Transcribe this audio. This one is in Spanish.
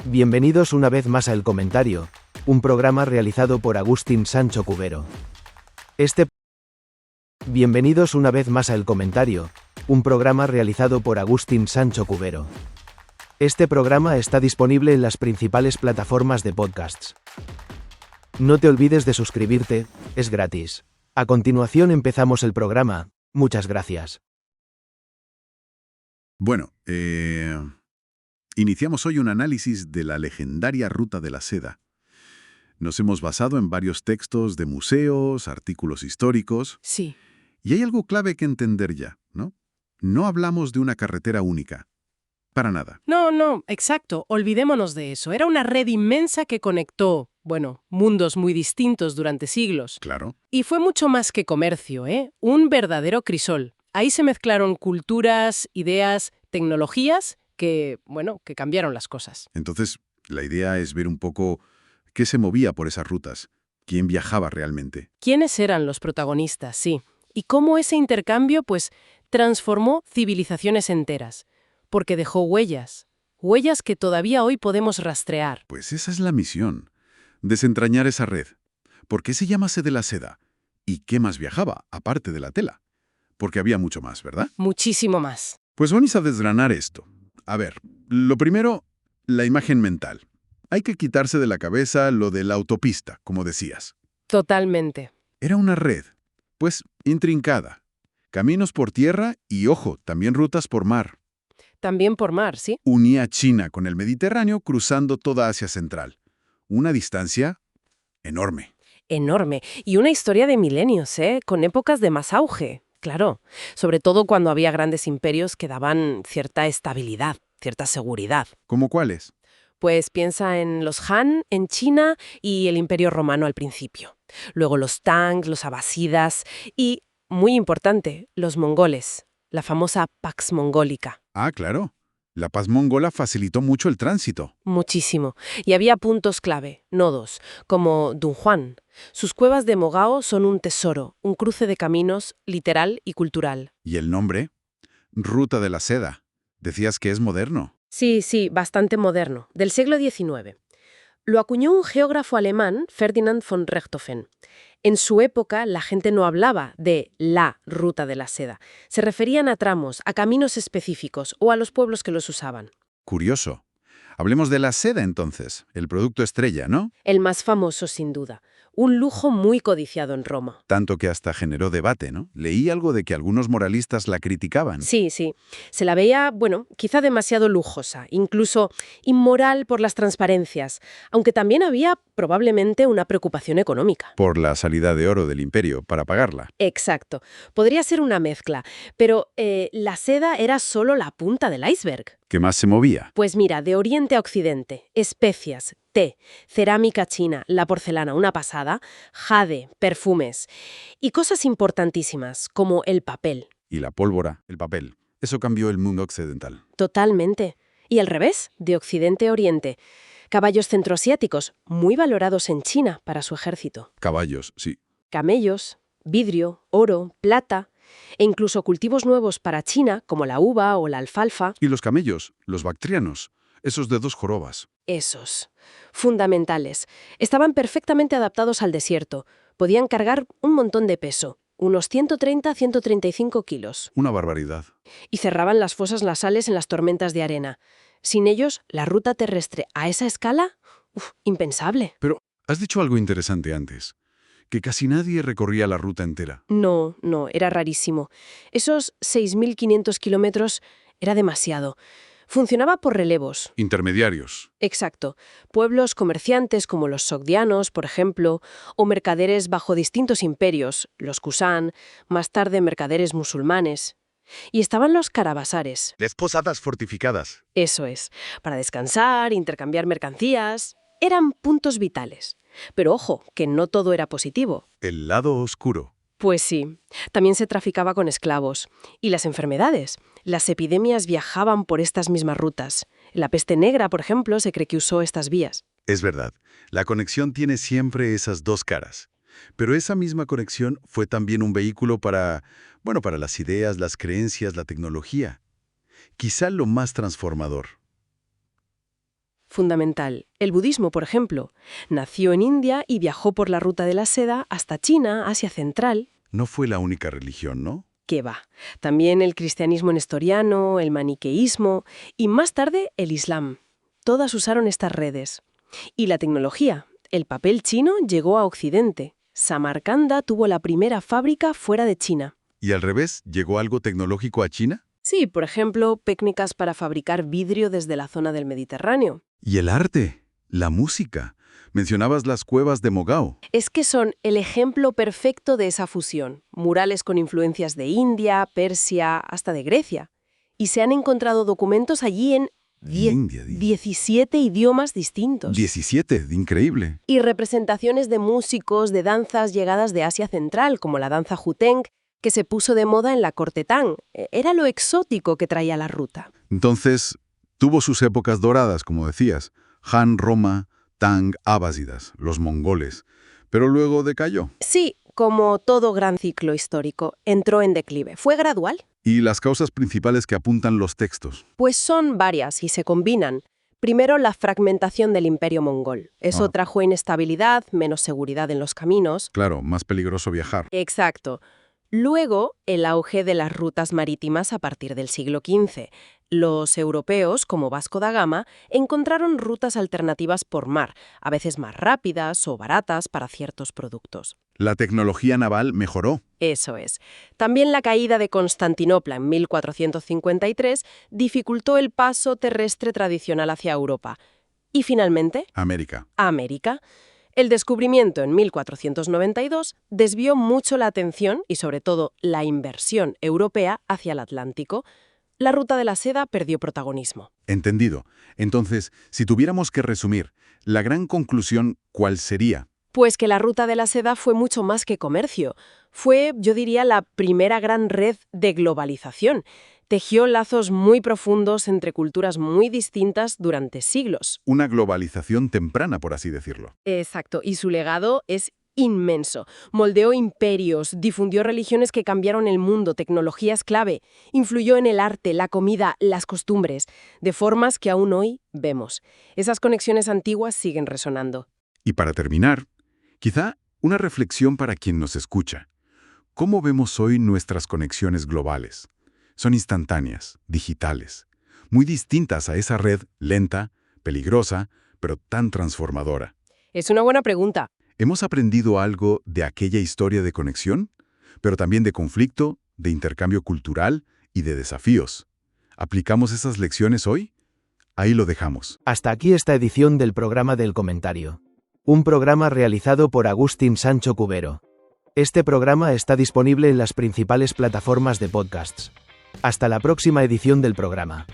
Bienvenidos una vez más a El Comentario, un programa realizado por Agustín Sancho Cubero. Bienvenidos una vez más a El Comentario, un programa realizado por Agustín Sancho Cubero. Este programa está disponible en las principales plataformas de podcasts. No te olvides de suscribirte, es gratis. A continuación empezamos el programa. Muchas gracias. Bueno, iniciamos hoy un análisis de la legendaria Ruta de la Seda. Nos hemos basado en varios textos de museos, artículos históricos, Sí, y hay algo clave que entender ya, ¿no? No hablamos de una carretera única. Para nada. no, exacto, olvidémonos de eso. Era una red inmensa que conectó, mundos muy distintos durante siglos. Claro. Y fue mucho más que comercio, ¿eh? Un verdadero crisol. Ahí se mezclaron culturas, ideas, tecnologías que cambiaron las cosas. Entonces, la idea es ver un poco qué se movía por esas rutas, quién viajaba realmente. ¿Quiénes eran los protagonistas? Sí. Y cómo ese intercambio, transformó civilizaciones enteras. Porque dejó huellas. Huellas que todavía hoy podemos rastrear. Pues esa es la misión, desentrañar esa red. ¿Por qué se llama Sede de la Seda? ¿Y qué más viajaba, aparte de la tela? Porque había mucho más, ¿verdad? Muchísimo más. Pues vamos a desgranar esto. A ver, lo primero, la imagen mental. Hay que quitarse de la cabeza lo de la autopista, como decías. Totalmente. Era una red, pues intrincada. Caminos por tierra y, ojo, también rutas por mar. También por mar, ¿sí? Unía China con el Mediterráneo cruzando toda Asia Central. Una distancia enorme. Enorme. Y una historia de milenios, ¿eh? Con épocas de más auge. Claro. Sobre todo cuando había grandes imperios que daban cierta estabilidad, cierta seguridad. ¿Cómo cuáles? Pues piensa en los Han en China y el Imperio Romano al principio. Luego los Tang, los Abásidas y, muy importante, los mongoles. La famosa Pax Mongólica. Ah, claro. La paz mongola facilitó mucho el tránsito. Muchísimo. Y había puntos clave, nodos, como Dunhuan. Sus cuevas de Mogao son un tesoro, un cruce de caminos literal y cultural. ¿Y el nombre? Ruta de la Seda. Decías que es moderno. Sí, bastante moderno, del siglo XIX. Lo acuñó un geógrafo alemán, Ferdinand von Richthofen. En su época, la gente no hablaba de la Ruta de la Seda. Se referían a tramos, a caminos específicos o a los pueblos que los usaban. Curioso. Hablemos de la seda entonces, el producto estrella, ¿no? El más famoso, sin duda. Un lujo muy codiciado en Roma. Tanto que hasta generó debate, ¿no? Leí algo de que algunos moralistas la criticaban. Sí. Se la veía, quizá demasiado lujosa, incluso inmoral por las transparencias, aunque también había probablemente una preocupación económica. Por la salida de oro del imperio, para pagarla. Exacto. Podría ser una mezcla, pero la seda era solo la punta del iceberg. ¿Qué más se movía? Pues mira, de oriente a occidente, especias, té, cerámica china, la porcelana, una pasada, jade, perfumes y cosas importantísimas como el papel. Y la pólvora, el papel. Eso cambió el mundo occidental. Totalmente. Y al revés, de occidente a oriente. Caballos centroasiáticos, muy valorados en China para su ejército. Caballos, sí. Camellos, vidrio, oro, plata e incluso cultivos nuevos para China, como la uva o la alfalfa. Y los camellos, los bactrianos, esos de 2 jorobas. Esos. Fundamentales. Estaban perfectamente adaptados al desierto. Podían cargar un montón de peso, unos 130-135 kilos. Una barbaridad. Y cerraban las fosas nasales en las tormentas de arena. Sin ellos, la ruta terrestre a esa escala, impensable. Pero has dicho algo interesante antes, que casi nadie recorría la ruta entera. No, era rarísimo. Esos 6.500 kilómetros era demasiado. Funcionaba por relevos. Intermediarios. Exacto. Pueblos comerciantes como los sogdianos, por ejemplo, o mercaderes bajo distintos imperios, los Kushan, más tarde mercaderes musulmanes. Y estaban los carabasares. Las posadas fortificadas. Eso es, para descansar, intercambiar mercancías. Eran puntos vitales. Pero ojo, que no todo era positivo. El lado oscuro. Pues sí, también se traficaba con esclavos. Y las enfermedades. Las epidemias viajaban por estas mismas rutas. La peste negra, por ejemplo, se cree que usó estas vías. Es verdad, la conexión tiene siempre esas dos caras. Pero esa misma conexión fue también un vehículo para las ideas, las creencias, la tecnología. Quizá lo más transformador. fundamental. El budismo, por ejemplo, nació en India y viajó por la ruta de la seda hasta China, Asia Central. No fue la única religión, ¿no? ¿Qué va? También el cristianismo nestoriano, el maniqueísmo y más tarde el Islam. Todas usaron estas redes. Y la tecnología. El papel chino llegó a Occidente. Samarcanda tuvo la primera fábrica fuera de China. ¿Y al revés, llegó algo tecnológico a China? Sí, por ejemplo, técnicas para fabricar vidrio desde la zona del Mediterráneo. ¿Y el arte? ¿La música? Mencionabas las cuevas de Mogao. Es que son el ejemplo perfecto de esa fusión. Murales con influencias de India, Persia, hasta de Grecia. Y se han encontrado documentos allí en 17 idiomas distintos. 17, increíble. Y representaciones de músicos, de danzas llegadas de Asia Central, como la danza Juteng, que se puso de moda en la corte Tang. Era lo exótico que traía la ruta. Entonces, tuvo sus épocas doradas, como decías. Han, Roma, Tang, Abásidas, los mongoles. Pero luego decayó. Sí, como todo gran ciclo histórico, entró en declive. Fue gradual. ¿Y las causas principales que apuntan los textos? Pues son varias y se combinan. Primero, la fragmentación del imperio mongol. Eso trajo inestabilidad, menos seguridad en los caminos. Claro, más peligroso viajar. Exacto. Luego, el auge de las rutas marítimas a partir del siglo XV. Los europeos, como Vasco da Gama, encontraron rutas alternativas por mar, a veces más rápidas o baratas para ciertos productos. La tecnología naval mejoró. Eso es. También la caída de Constantinopla en 1453 dificultó el paso terrestre tradicional hacia Europa. Y finalmente, América. América. El descubrimiento en 1492 desvió mucho la atención y sobre todo la inversión europea hacia el Atlántico. La ruta de la seda perdió protagonismo. Entendido. Entonces, si tuviéramos que resumir, la gran conclusión, ¿cuál sería? Pues que la ruta de la seda fue mucho más que comercio. Fue, yo diría, la primera gran red de globalización. Tejió lazos muy profundos entre culturas muy distintas durante siglos. Una globalización temprana, por así decirlo. Exacto, y su legado es inmenso. Moldeó imperios, difundió religiones que cambiaron el mundo, tecnologías clave, influyó en el arte, la comida, las costumbres, de formas que aún hoy vemos. Esas conexiones antiguas siguen resonando. Y para terminar, quizá una reflexión para quien nos escucha. ¿Cómo vemos hoy nuestras conexiones globales? Son instantáneas, digitales, muy distintas a esa red lenta, peligrosa, pero tan transformadora. Es una buena pregunta. ¿Hemos aprendido algo de aquella historia de conexión? Pero también de conflicto, de intercambio cultural y de desafíos. ¿Aplicamos esas lecciones hoy? Ahí lo dejamos. Hasta aquí esta edición del programa del comentario. Un programa realizado por Agustín Sancho Cubero. Este programa está disponible en las principales plataformas de podcasts. Hasta la próxima edición del programa.